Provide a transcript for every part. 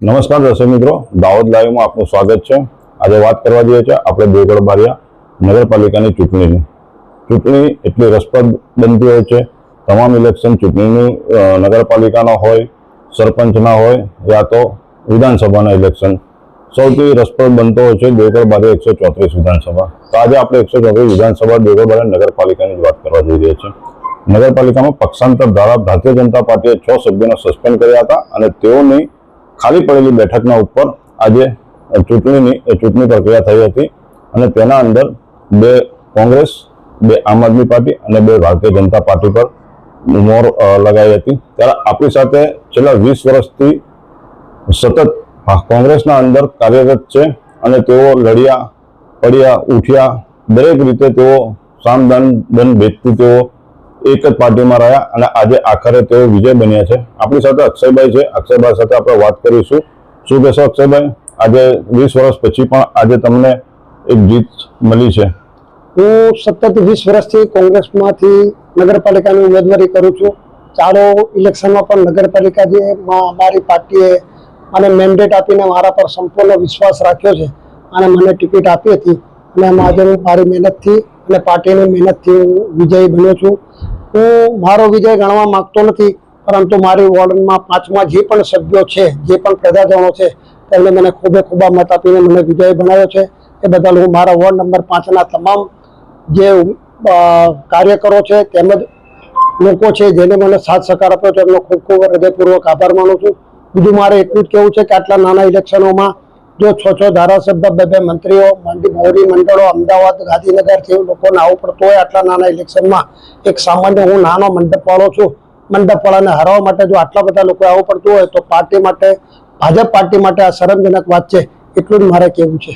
નમસ્કાર દર્શક મિત્રો, દાહોદ લાઈવમાં આપનું સ્વાગત છે। આજે વાત કરવા જઈએ છીએ આપણે દેવગઢ બારિયા નગરપાલિકાની ચૂંટણી એટલી રસપ્રદ બનતી હોય છે। તમામ ઇલેક્શન ચૂંટણીની નગરપાલિકાના હોય, સરપંચના હોય યા તો વિધાનસભાના ઇલેક્શન સૌથી રસપ્રદ બનતો હોય છે દેવગઢ બારિયા 134 વિધાનસભા। તો આજે આપણે 134 વિધાનસભા દેવગઢ બારિયા નગરપાલિકાની વાત કરવા જઈ રહ્યા છીએ। નગરપાલિકામાં પક્ષાંતર દ્વારા ભારતીય જનતા પાર્ટીએ 6 સભ્યોને સસ્પેન્ડ કર્યા હતા અને તેઓની ખાલી પડેલી બેઠકના ઉપર આજે ચૂંટણી પ્રક્રિયા થઈ હતી અને તેના અંદર 2 કોંગ્રેસ, 2 આમ આદમી પાર્ટી અને 2 ભારતીય જનતા પાર્ટી પર મોહર લગાવી હતી। ત્યારે આપણી સાથે છેલ્લા 20 વર્ષથી સતત કોંગ્રેસના અંદર કાર્યરત છે અને તેઓ લડ્યા, પડ્યા, ઉઠ્યા, દરેક રીતે તેઓ સામદાન દન ભેદથી તેઓ એક જ પાર્ટીમાં રહ્યા અને આજે આખરે તેઓ વિજય બન્યા છે। આપણી સાથે અક્ષયભાઈ છે। અક્ષયભાઈ સાથે આપણે વાત કરીશું। શું કહેશો અક્ષયભાઈ, આજે 20 વર્ષ પછી પણ આજે તમને એક જીત મળી છે? હું સતત 20 વર્ષથી કોંગ્રેસમાંથી નગરપાલિકાની ઉમેદવારી કરું છું। ચાલો ઇલેક્શનમાં પણ નગરપાલિકા જે અમારી પાર્ટીએ મને મેન્ડેટ આપીને મારા પર સંપૂર્ણ વિશ્વાસ રાખ્યો છે અને મને ટિકિટ આપી હતી અને એમાં આજે હું મારી મહેનતથી અને પાર્ટીની મહેનતથી હું વિજયી બન્યો છું। હું મારો વિજય ગણવા માંગતો નથી, પરંતુ મારી વોર્ડમાં 5માં જે પણ સભ્યો છે, જે પણ પ્રજાજનો છે, તેમણે મને ખૂબે ખૂબા મત આપીને મને વિજય બનાવ્યો છે। એ બદલ હું મારા વોર્ડ નંબર 5ના તમામ જે કાર્યકરો છે તેમજ લોકો છે જેને મને સાથ સહકાર આપ્યો છે એમનો ખૂબ ખૂબ હૃદયપૂર્વક આભાર માનું છું। બીજું મારે એટલું જ કહેવું છે કે આટલા નાના ઇલેક્શનોમાં જો 6 ધારાસભ્ય, 2 મંત્રીઓ, મોવડી મંડળો, અમદાવાદ, ગાંધીનગરથી લોકોને આવવું પડતું હોય આટલા નાના ઇલેક્શનમાં, એક સામાન્ય હું નાનો મંડપવાળો છું, મંડપવાળાને હરાવવા માટે જો આટલા બધા લોકો આવવું પડતું હોય તો પાર્ટી માટે, ભાજપ પાર્ટી માટે આ શરમજનક વાત છે। એટલું જ મારે કહેવું છે।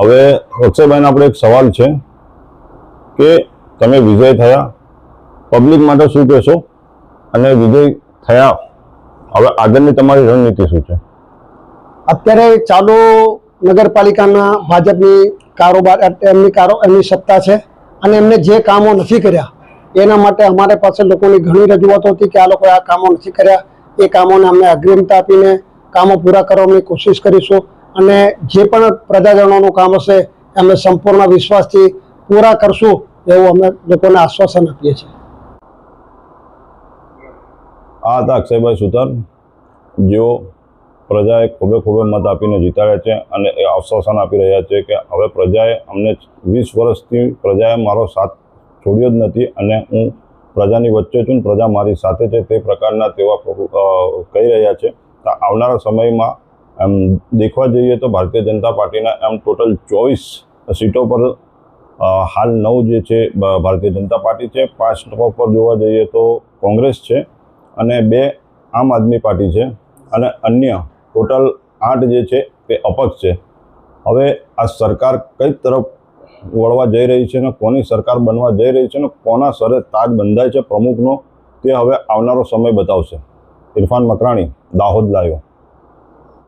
હવે અક્ષયભાઈને આપણે એક સવાલ છે કે તમે વિજય થયા, પબ્લિક માટે શું કહેશો અને વિજય થયા હવે આગળની તમારી રણનીતિ શું છે? અત્યારે ચાલુ નગરપાલિકાના ભાજપની કારોબાર એમની સત્તા છે અને એમને જે કામો નથી કર્યા એના માટે અમારે પાસે લોકોની ઘણી રજૂઆતો હતી કે આ લોકોએ આ કામો નથી કર્યા। એ કામોને અમને અગ્રિમતા આપીને કામો પૂરા કરવાની કોશિશ કરીશું અને જે પણ પ્રજાજનોનું કામ હશે અમે સંપૂર્ણ વિશ્વાસથી પૂરા કરશું એવું અમે લોકોને આશ્વાસન આપીએ છીએ। આ હતા અક્ષયભાઈ સુતાર, જેઓ પ્રજાએ ખૂબે મત આપીને જીતાડ્યા છે અને એ આશ્વાસન આપી રહ્યા છે કે હવે પ્રજાએ અમને 20 વર્ષથી પ્રજાએ મારો સાથ છોડ્યો જ નથી અને હું પ્રજાની વચ્ચે છું, પ્રજા મારી સાથે છે, તે પ્રકારના તેઓ કહી રહ્યા છે। તો આવનારા સમયમાં એમ દેખવા જઈએ તો ભારતીય જનતા પાર્ટીના એમ ટોટલ 24 સીટો પર હાલ 9 જે છે ભારતીય જનતા પાર્ટી છે, 5 પર જોવા જઈએ તો કોંગ્રેસ છે અને 2 આમ આદમી પાર્ટી છે અને અન્ય ટોટલ 8 જે છે તે અપક્ષ છે। હવે આ સરકાર કઈ તરફ વળવા જઈ રહી છે અને કોની સરકાર બનવા જઈ રહી છે અને કોના સરે તાજ બંધાય છે પ્રમુખનો, તે હવે આવનારો સમય બતાવશે। ઇરફાન મકરાણી, દાહોદ લાઈવ।